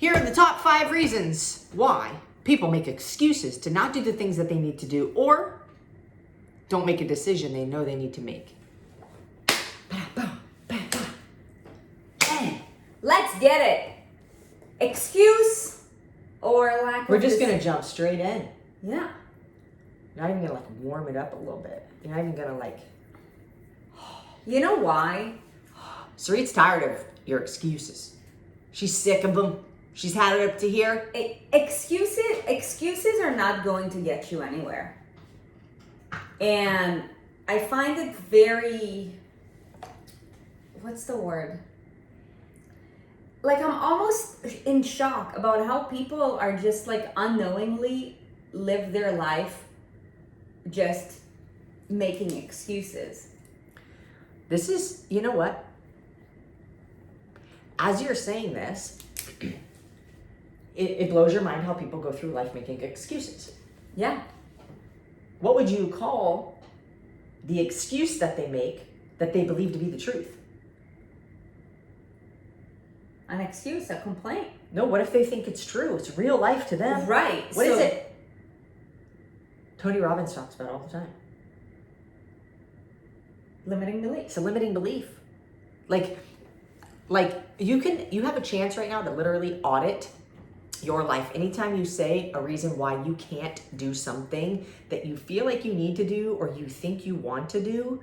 Here are the top 5 reasons why people make excuses to not do the things that they need to do or don't make a decision they know they need to make. Let's get it. Excuse or lack of... We're just going to jump straight in. Yeah. You're not even going to like warm it up a little bit. You're not even going to like... You know why? Sarit's tired of your excuses. She's sick of them. She's had it up to here. Excuses are not going to get you anywhere. And I find it very... What's the word? Like, I'm almost in shock about how people are just like unknowingly live their life just making excuses. This is, you know what? As you're saying this, it blows your mind how people go through life making excuses. Yeah. What would you call the excuse that they make that they believe to be the truth? An excuse, a complaint. No, what if they think it's true? It's real life to them. Right. What is it? Tony Robbins talks about it all the time. Limiting beliefs. It's a limiting belief. Like you have a chance right now to literally audit your life. Anytime you say a reason why you can't do something that you feel like you need to do or you think you want to do,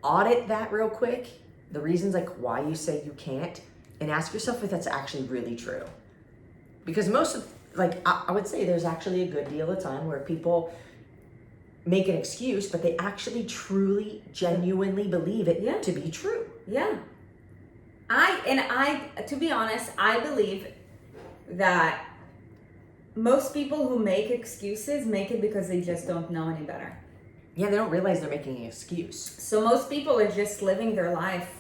audit that real quick. The reasons like why you say you can't, and ask yourself if that's actually really true. Because most of, like, I would say there's actually a good deal of time where people make an excuse, but they actually truly, genuinely believe it to be true. Yeah. To be honest, I believe that most people who make excuses make it because they just don't know any better. Yeah, they don't realize they're making an excuse. So most people are just living their life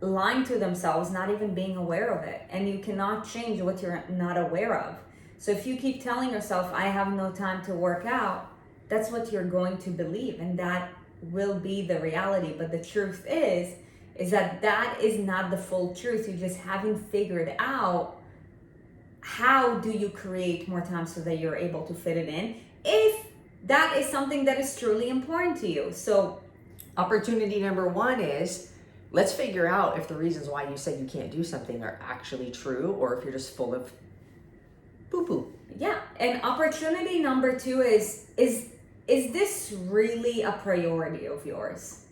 lying to themselves, not even being aware of it. And you cannot change what you're not aware of. So if you keep telling yourself, I have no time to work out, that's what you're going to believe. And that will be the reality. But the truth is that is not the full truth. You just haven't figured out how do you create more time so that you're able to fit it in, if that is something that is truly important to you. So opportunity number 1 is, let's figure out if the reasons why you said you can't do something are actually true or if you're just full of poo-poo. Yeah, and opportunity number 2 is this really a priority of yours?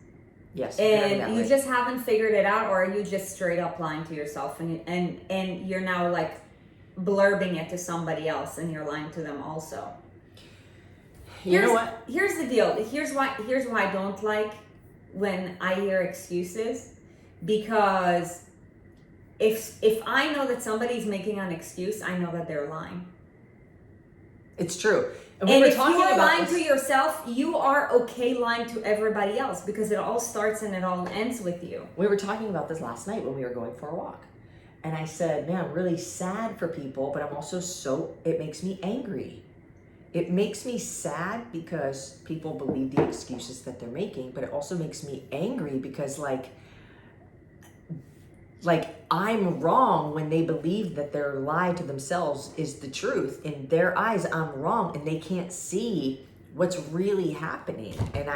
Yes. And you just haven't figured it out, or are you just straight up lying to yourself and you're now like blurbing it to somebody else and you're lying to them also? You know what? Here's the deal. Here's why I don't like when I hear excuses, because if I know that somebody's making an excuse, I know that they're lying. It's true. And if you are lying to yourself, you are okay lying to everybody else, because it all starts and it all ends with you. We were talking about this last night when we were going for a walk. And I said, man, I'm really sad for people, but I'm also it makes me angry. It makes me sad because people believe the excuses that they're making, but it also makes me angry because like I'm wrong when they believe that their lie to themselves is the truth. In their eyes, I'm wrong, and they can't see what's really happening. And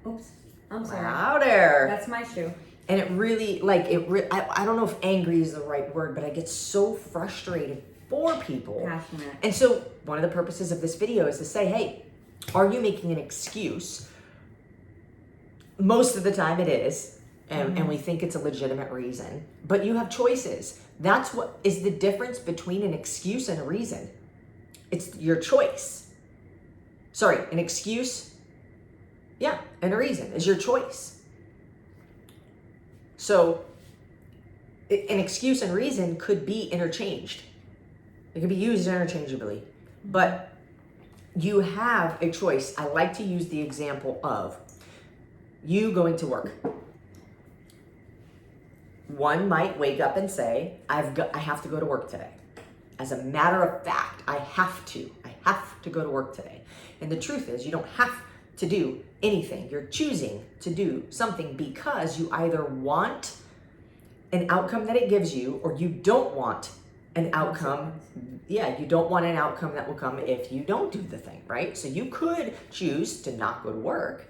Oops, I'm sorry. Louder. That's my shoe. And it really, I don't know if angry is the right word, but I get so frustrated for people. Passionate. And so one of the purposes of this video is to say, hey, are you making an excuse? Most of the time it is. And we think it's a legitimate reason, but you have choices. That's what is the difference between an excuse and a reason. It's your choice. Sorry, an excuse, and a reason is your choice. So an excuse and reason could be interchanged. It can be used interchangeably, but you have a choice. I like to use the example of you going to work. One might wake up and say, I have to go to work today. As a matter of fact, I have to go to work today. And the truth is, you don't have to do anything. You're choosing to do something because you either want an outcome that it gives you, or you don't want an outcome. Yeah, you don't want an outcome that will come if you don't do the thing, right? So you could choose to not go to work,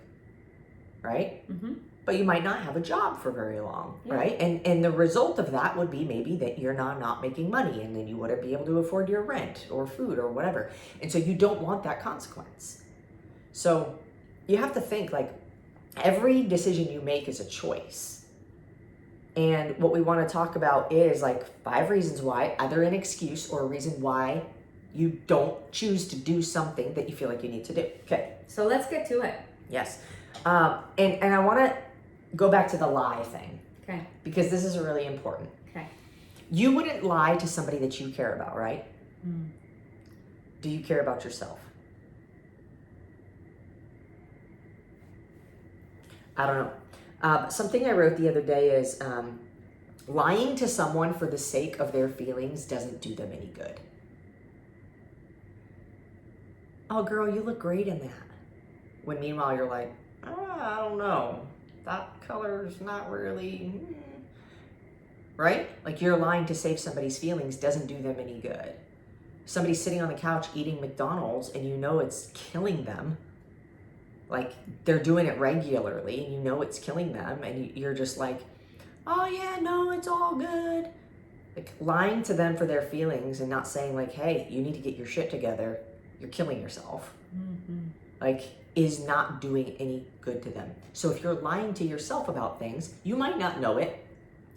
right? Mm-hmm. But you might not have a job for very long, Yeah. right? And the result of that would be maybe that you're not making money, and then you wouldn't be able to afford your rent or food or whatever. And so you don't want that consequence. So you have to think, like, every decision you make is a choice. And what we want to talk about is like 5 reasons why, either an excuse or a reason why you don't choose to do something that you feel like you need to do. Okay. So let's get to it. Yes. And I want to go back to the lie thing. Okay. Because this is really important. Okay. You wouldn't lie to somebody that you care about, right? Mm. Do you care about yourself? I don't know. Something I wrote the other day is lying to someone for the sake of their feelings doesn't do them any good. Oh, girl, you look great in that. When meanwhile you're like, I don't know. That color's not really... Right? Like, you're lying to save somebody's feelings doesn't do them any good. Somebody's sitting on the couch eating McDonald's and you know it's killing them. Like, they're doing it regularly and you know it's killing them, and you're just like, oh yeah, no, it's all good. Like, lying to them for their feelings and not saying like, hey, you need to get your shit together, you're killing yourself. Mm-hmm. Like, is not doing any good to them. So if you're lying to yourself about things, you might not know it.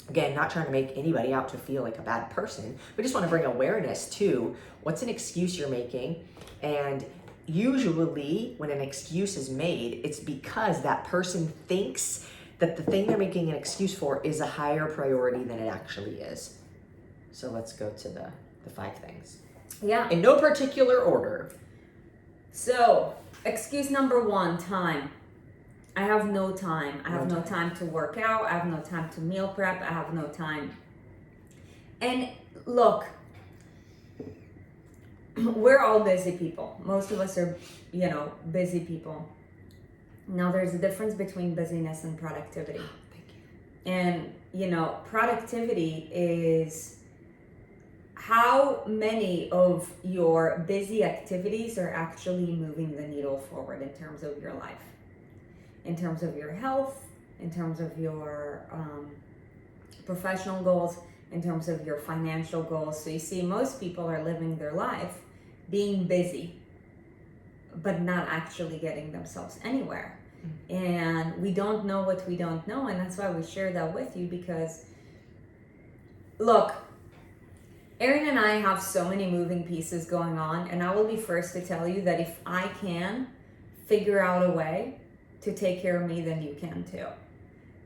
Again, not trying to make anybody out to feel like a bad person, but just want to bring awareness to what's an excuse you're making. And usually when an excuse is made, it's because that person thinks that the thing they're making an excuse for is a higher priority than it actually is. So let's go to the 5 things. Yeah. In no particular order. So, excuse number 1, time. I have no time. I have no time to work out. I have no time to meal prep. I have no time. And look, we're all busy people. Most of us are, busy people. Now, there's a difference between busyness and productivity. Thank you. And, productivity is how many of your busy activities are actually moving the needle forward in terms of your life, in terms of your health, in terms of your professional goals, in terms of your financial goals. So you see, most people are living their life being busy, but not actually getting themselves anywhere. And we don't know what we don't know, and that's why we share that with you, because look, Erin and I have so many moving pieces going on, and I will be first to tell you that if I can figure out a way to take care of me, then you can too.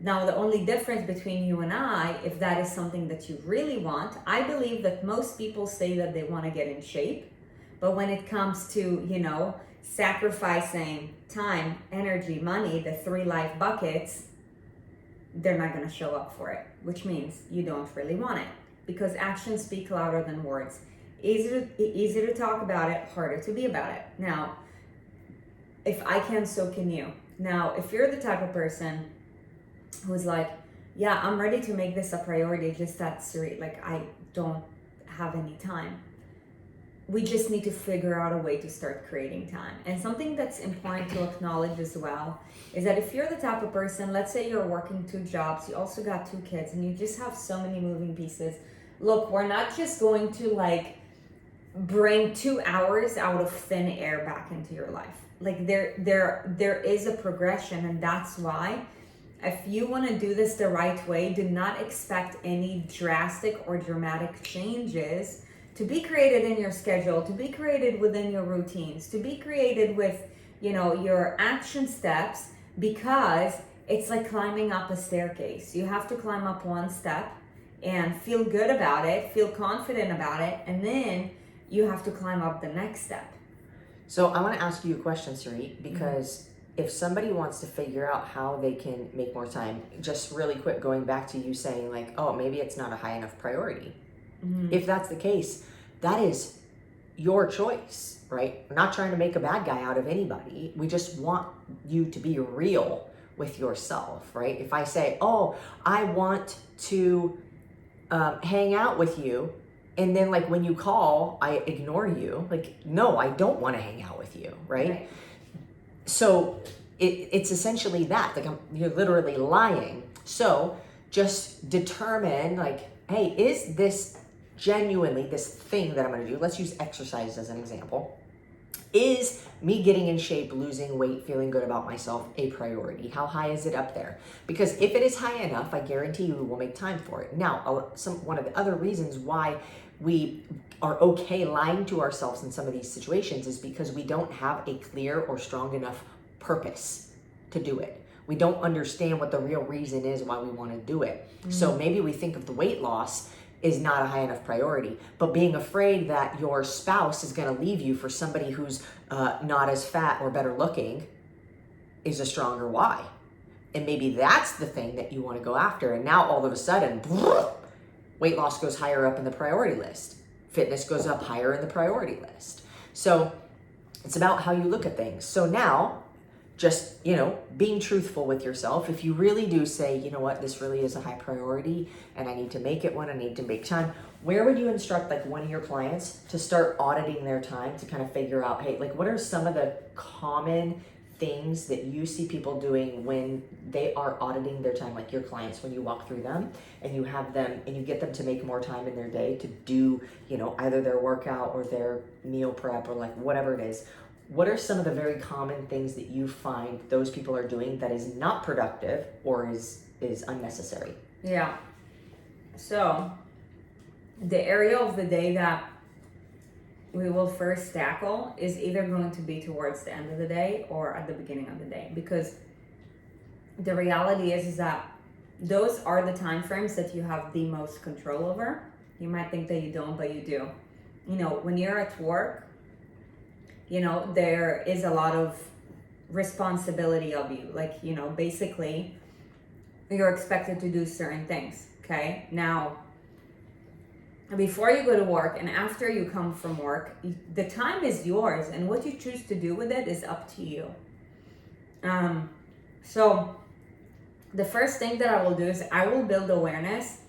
Now, the only difference between you and I, if that is something that you really want, I believe that most people say that they want to get in shape, but when it comes to, sacrificing time, energy, money, the 3 life buckets, they're not going to show up for it, which means you don't really want it, because actions speak louder than words. Easy to talk about it, harder to be about it. Now, if I can, so can you. Now, if you're the type of person who's like, yeah, I'm ready to make this a priority, just that Sarit, like, I don't have any time. We just need to figure out a way to start creating time. And something that's important to acknowledge as well is that if you're the type of person, let's say you're working 2 jobs, you also got 2 kids, and you just have so many moving pieces. Look, we're not just going to bring 2 hours out of thin air back into your life. Like, there is a progression, and that's why if you want to do this the right way, do not expect any drastic or dramatic changes to be created in your schedule, to be created within your routines, to be created with, your action steps, because it's like climbing up a staircase. You have to climb up 1 step and feel good about it, feel confident about it, and then you have to climb up the next step. So I want to ask you a question, Sarit, because if somebody wants to figure out how they can make more time, just really quick, going back to you saying like, oh, maybe it's not a high enough priority. Mm-hmm. If that's the case, that is your choice, right? We're not trying to make a bad guy out of anybody. We just want you to be real with yourself, right? If I say, oh, I want to hang out with you, And then like when you call, I ignore you. Like, no, I don't want to hang out with you, right? So it's essentially that. Like you're literally lying. So just determine like, hey, is this genuinely this thing that I'm going to do? Let's use exercise as an example. Is me getting in shape, losing weight, feeling good about myself a priority? How high is it up there? Because if it is high enough, I guarantee you we'll make time for it. Now, one of the other reasons why we are okay lying to ourselves in some of these situations is because we don't have a clear or strong enough purpose to do it. We don't understand what the real reason is why we want to do it. So maybe we think of the weight loss is not a high enough priority, but being afraid that your spouse is going to leave you for somebody who's not as fat or better looking is a stronger why. And maybe that's the thing that you want to go after. And now all of a sudden, weight loss goes higher up in the priority list. Fitness goes up higher in the priority list. So it's about how you look at things. So now, just, being truthful with yourself. If you really do say, you know what, this really is a high priority and I need to make it one, I need to make time, where would you instruct like one of your clients to start auditing their time to kind of figure out, hey, like what are some of the common things that you see people doing when they are auditing their time, like your clients, when you walk through them and you have them and you get them to make more time in their day to do, either their workout or their meal prep or like whatever it is. What are some of the very common things that you find those people are doing that is not productive or is unnecessary? Yeah. So the area of the day that we will first tackle is either going to be towards the end of the day or at the beginning of the day, because the reality is that those are the time frames that you have the most control over. You might think that you don't, but you do. When you're at work, there is a lot of responsibility of you. Like, basically you're expected to do certain things. Okay. Now, before you go to work and after you come from work, the time is yours, and what you choose to do with it is up to you. So the first thing that I will do is I will build awareness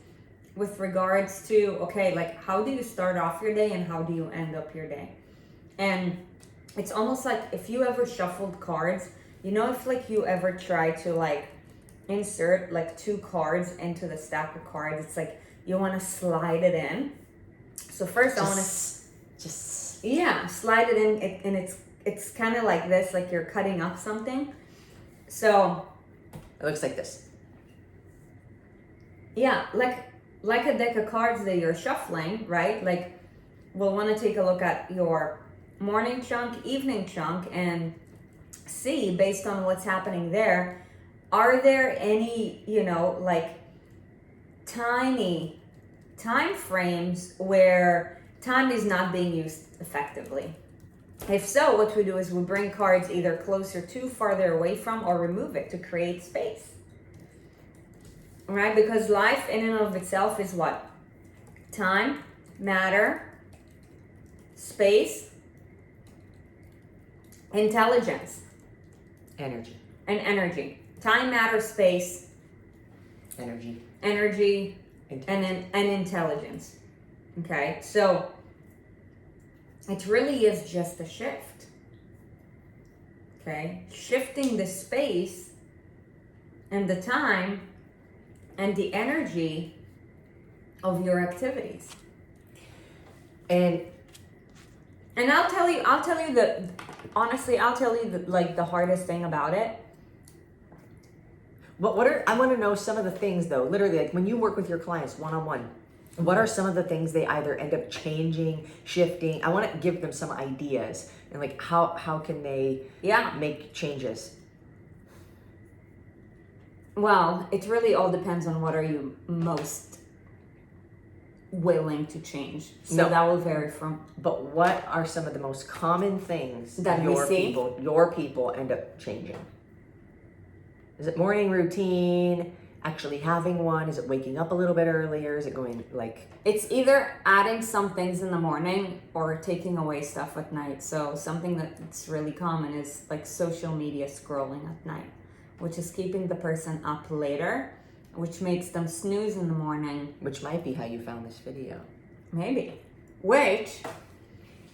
with regards to, okay, like how do you start off your day and how do you end up your day? And it's almost like if you ever shuffled cards, if like you ever try to like insert like 2 cards into the stack of cards, it's like you want to slide it in. So first I want to slide it in, and it's kind of like this, like you're cutting up something. So it looks like this. Yeah, like a deck of cards that you're shuffling, right? Like we'll want to take a look at your morning chunk, evening chunk, and see based on what's happening there, are there any, like tiny time frames where time is not being used effectively? If so, what we do is we bring cards either closer to, farther away from, or remove it to create space. Right? Because life in and of itself is what? Time, matter, space, intelligence, energy. And energy. Time, matter, space, energy, and intelligence. Okay, so it really is just a shift. Okay, shifting the space and the time and the energy of your activities. And I'll tell you the hardest thing about it. I want to know some of the things though, literally, like when you work with your clients one-on-one, what are some of the things they either end up changing, shifting? I want to give them some ideas and like how can they make changes? Well, it really all depends on what are you most willing to change. So that will vary from. But what are some of the most common things that your people end up changing? Is it morning routine? Actually having one? Is it waking up a little bit earlier? Is it going like? It's either adding some things in the morning or taking away stuff at night. So something that's really common is like social media scrolling at night, which is keeping the person up later, which makes them snooze in the morning. Which might be how you found this video. Maybe. Which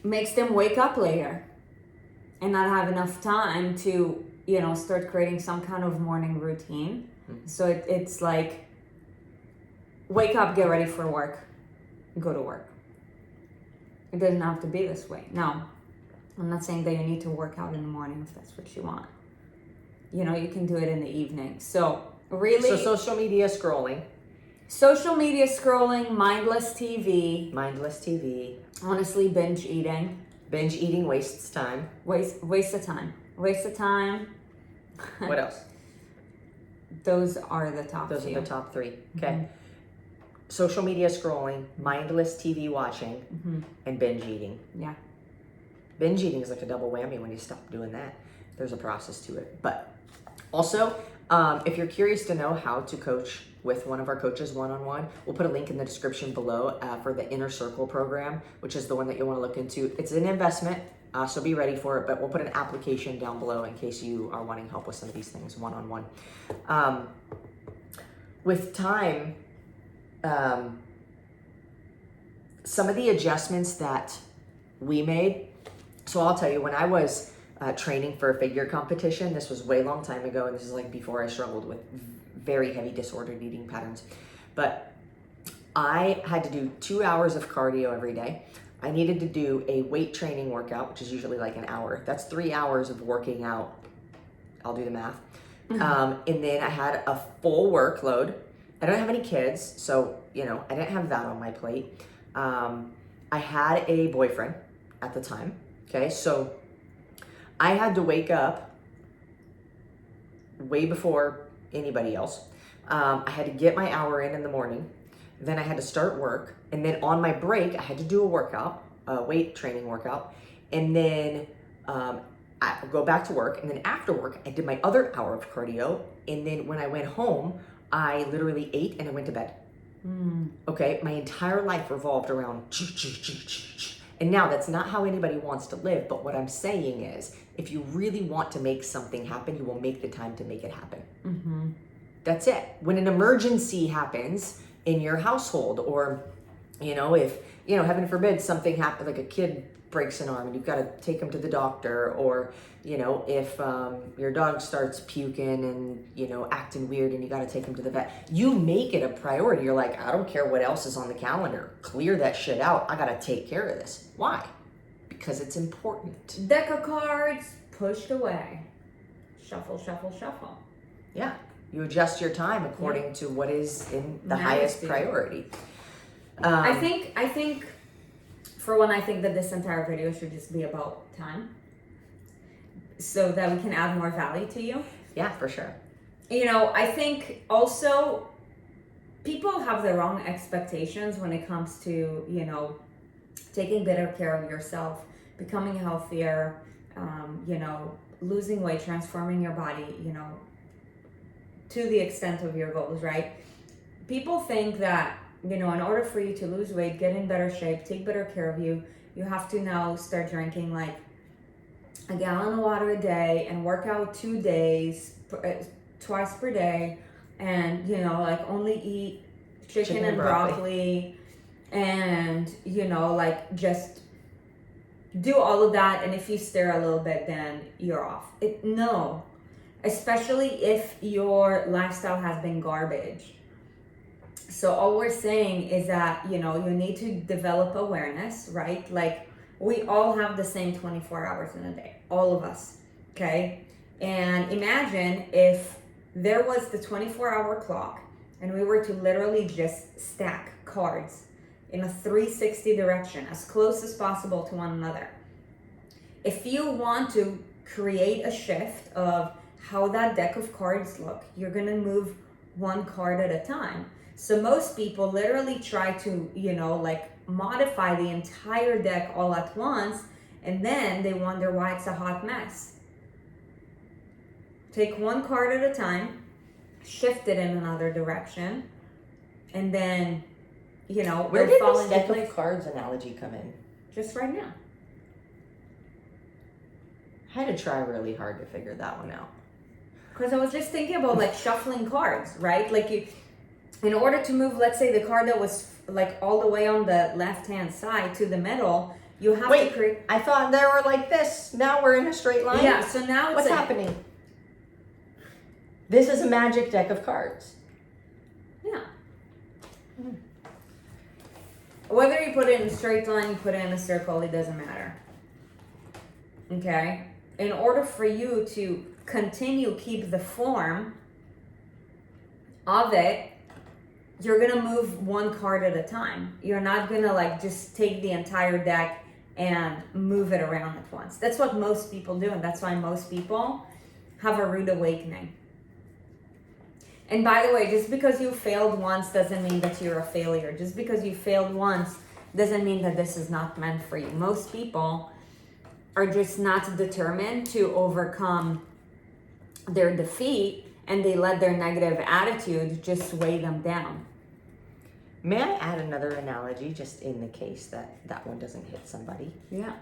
makes them wake up later and not have enough time to, start creating some kind of morning routine. So it's like, wake up, get ready for work, go to work. It doesn't have to be this way. Now, I'm not saying that you need to work out in the morning if that's what you want. You can do it in the evening. So really... So social media scrolling. Mindless TV. Honestly, binge eating. Binge eating wastes time. Waste of time. What else? Those are the top Those few. are the top 3. Okay. Social media scrolling, mindless TV watching, and binge eating. Yeah. Binge eating is like a double whammy when you stop doing that. There's a process to it. But also, if you're curious to know how to coach with one of our coaches one-on-one, we'll put a link in the description below for the Inner Circle program, which is the one that you'll want to look into. It's an investment, so be ready for it, but we'll put an application down below in case you are wanting help with some of these things one-on-one. With time, some of the adjustments that we made, so I'll tell you, when I was training for a figure competition, this was way long time ago, and this is like before I struggled with very heavy disordered eating patterns, but I had to do 2 hours of cardio every day. I needed to do a weight training workout, which is usually like an hour. That's 3 hours of working out. I'll do the math. And then I had a full workload. I don't have any kids, so, I didn't have that on my plate. I had a boyfriend at the time, okay? So I had to wake up way before anybody else. I had to get my hour in the morning. Then I had to start work. And then on my break, I had to do a workout, a weight training workout. And then I go back to work. And then after work, I did my other hour of cardio. And then when I went home, I literally ate and I went to bed. Okay, my entire life revolved around and now that's not how anybody wants to live, but what I'm saying is, if you really want to make something happen, you will make the time to make it happen. That's it. When an emergency happens in your household, or, if, heaven forbid, something happens, like a kid breaks an arm and you've got to take him to the doctor, or, if your dog starts puking and, acting weird and you got to take him to the vet, you make it a priority. You're like, I don't care what else is on the calendar. Clear that shit out. I got to take care of this. Why? Because it's important. Deck of cards pushed away. Shuffle, shuffle, shuffle. Yeah. You adjust your time according to what is in the highest priority. I think for one, I think that this entire video should just be about time, so that we can add more value to you. Yeah, for sure. I think also people have the wrong expectations when it comes to, taking better care of yourself, becoming healthier, losing weight, transforming your body, to the extent of your goals, right? People think that, in order for you to lose weight, get in better shape, take better care of you, you have to now start drinking like a gallon of water a day and work out 2 days, twice per day, and, only eat chicken and broccoli, and, just do all of that. And if you stare a little bit, then you're off. No. Especially if your lifestyle has been garbage. So all we're saying is that, you need to develop awareness, right? Like, we all have the same 24 hours in a day, all of us, okay? And imagine if there was the 24-hour clock and we were to literally just stack cards in a 360 direction, as close as possible to one another. If you want to create a shift of how that deck of cards look, you're gonna move one card at a time. So most people literally try to, modify the entire deck all at once, and then they wonder why it's a hot mess. Take one card at a time, shift it in another direction, and then, where did this deck of cards analogy come in? Just right now. I had to try really hard to figure that one out. Because I was just thinking about shuffling cards, right? Like in order to move, let's say the card that was like all the way on the left-hand side to the middle, you have to create. I thought they were like this. Now we're in a straight line. Yeah, so now it's what's happening? This is a magic deck of cards. Yeah. Whether you put it in a straight line, you put it in a circle, it doesn't matter. Okay? In order for you to keep the form of it, you're gonna move one card at a time. You're not gonna like just take the entire deck and move it around at once. That's what most people do, and that's why most people have a rude awakening. And by the way, just because you failed once doesn't mean that you're a failure. Just because you failed once doesn't mean that this is not meant for you. Most people are just not determined to overcome their defeat, and they let their negative attitude just weigh them down. May I add another analogy, just in the case that one doesn't hit somebody? Yeah.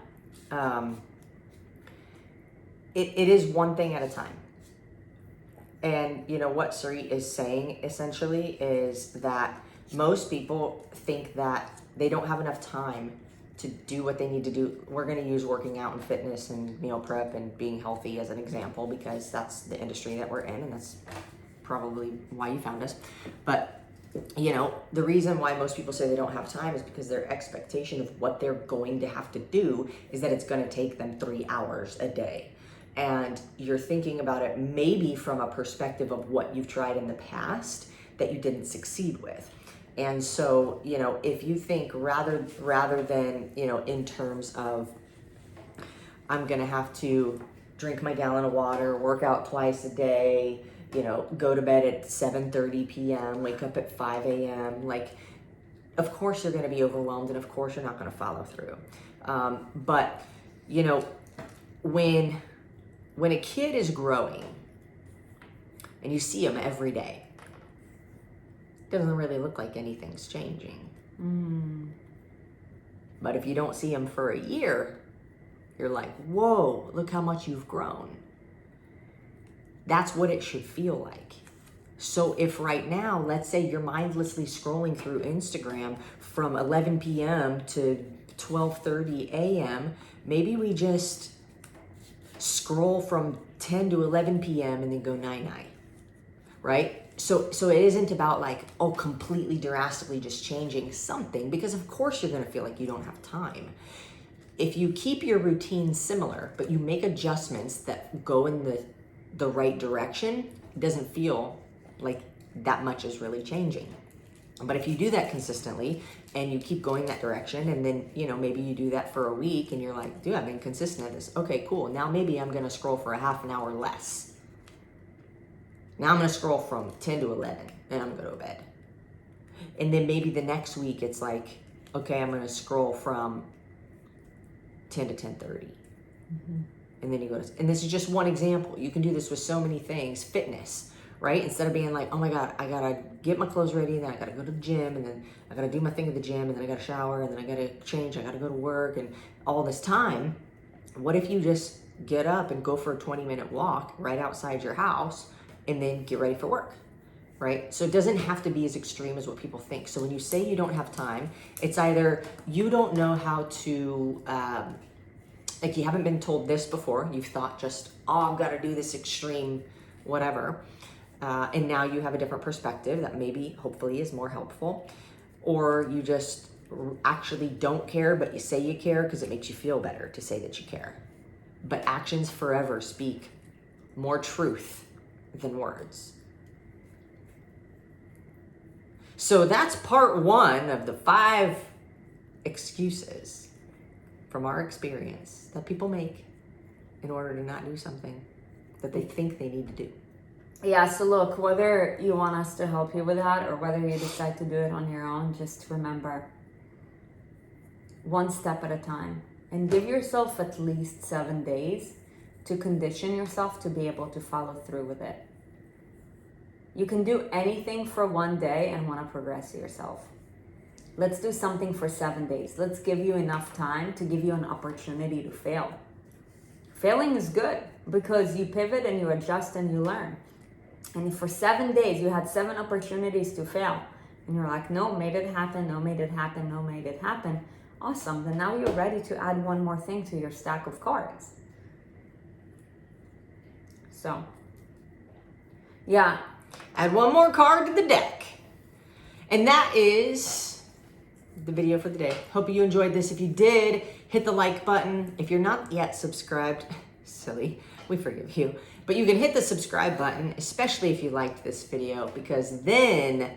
It is one thing at a time. And you know what Sarit is saying essentially is that most people think that they don't have enough time to do what they need to do. We're going to use working out and fitness and meal prep and being healthy as an example, because that's the industry that we're in, and that's probably why you found us. But you know, the reason why most people say they don't have time is because their expectation of what they're going to have to do is that it's going to take them 3 hours a day. And you're thinking about it maybe from a perspective of what you've tried in the past that you didn't succeed with. And so, you know, if you think rather than, you know, in terms of, I'm going to have to drink my gallon of water, work out twice a day, you know, go to bed at 7:30 p.m., wake up at 5 a.m., like, of course you're going to be overwhelmed, and of course you're not going to follow through. But, you know, when a kid is growing and you see them every day, it doesn't really look like anything's changing. But if you don't see them for a year, you're like, whoa, look how much you've grown. That's what it should feel like. So if right now, let's say you're mindlessly scrolling through Instagram from 11 p.m. to 12:30 a.m., maybe we just scroll from 10 to 11 p.m. and then go night-night, right? So it isn't about like, oh, completely drastically just changing something, because of course you're going to feel like you don't have time. If you keep your routine similar, but you make adjustments that go in the right direction, it doesn't feel like that much is really changing. But if you do that consistently and you keep going that direction, and then, you know, maybe you do that for a week and you're like, dude, I've been consistent at this. Okay, cool. Now maybe I'm going to scroll for a half an hour less. Now I'm going to scroll from 10 to 11 and I'm going to go to bed. And then maybe the next week it's like, okay, I'm going to scroll from 10 to 10:30. And then you go to, and this is just one example. You can do this with so many things. Fitness, right? Instead of being like, oh my God, I gotta get my clothes ready, and then I gotta go to the gym, and then I gotta do my thing at the gym, and then I gotta shower, and then I gotta change, I gotta go to work, and all this time. What if you just get up and go for a 20-minute walk right outside your house, and then get ready for work, right? So it doesn't have to be as extreme as what people think. So when you say you don't have time, it's either you don't know how to, like you haven't been told this before. You've thought just, oh, I've got to do this extreme whatever. And now you have a different perspective that maybe, hopefully, is more helpful. Or you just actually don't care, but you say you care because it makes you feel better to say that you care. But actions forever speak more truth than words. So that's part one of the 5 excuses from our experience that people make in order to not do something that they think they need to do. Yeah, so look, whether you want us to help you with that or whether you decide to do it on your own, just remember, one step at a time, and give yourself at least 7 days to condition yourself to be able to follow through with it. You can do anything for 1 day and want to progress yourself. Let's do something for 7 days. Let's give you enough time to give you an opportunity to fail. Failing is good because you pivot and you adjust and you learn. and for 7 days you had 7 opportunities to fail, and you're like, no, made it happen, no, made it happen, no, made it happen. Awesome. Then now you're ready to add one more thing to your stack of cards. So, yeah. Add one more card to the deck. And that is the video for the day. Hope you enjoyed this. If you did, hit the like button. If you're not yet subscribed, silly, we forgive you. But you can hit the subscribe button, especially if you liked this video, because then,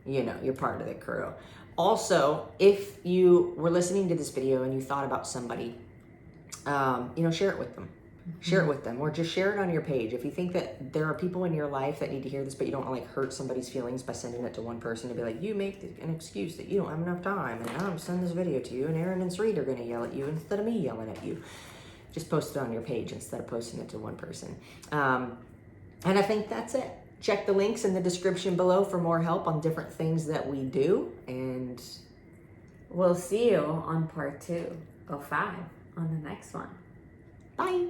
you know, you're part of the crew. Also, if you were listening to this video and you thought about somebody, you know, share it with them. Share it with them, or just share it on your page. If you think that there are people in your life that need to hear this, but you don't want to like hurt somebody's feelings by sending it to one person to be like, you make an excuse that you don't have enough time, and I'm sending this video to you, and Erin and Sarit are going to yell at you instead of me yelling at you. Just post it on your page instead of posting it to one person. And I think that's it. Check the links in the description below for more help on different things that we do, and we'll see you on part 2 of 5 on the next one. Bye.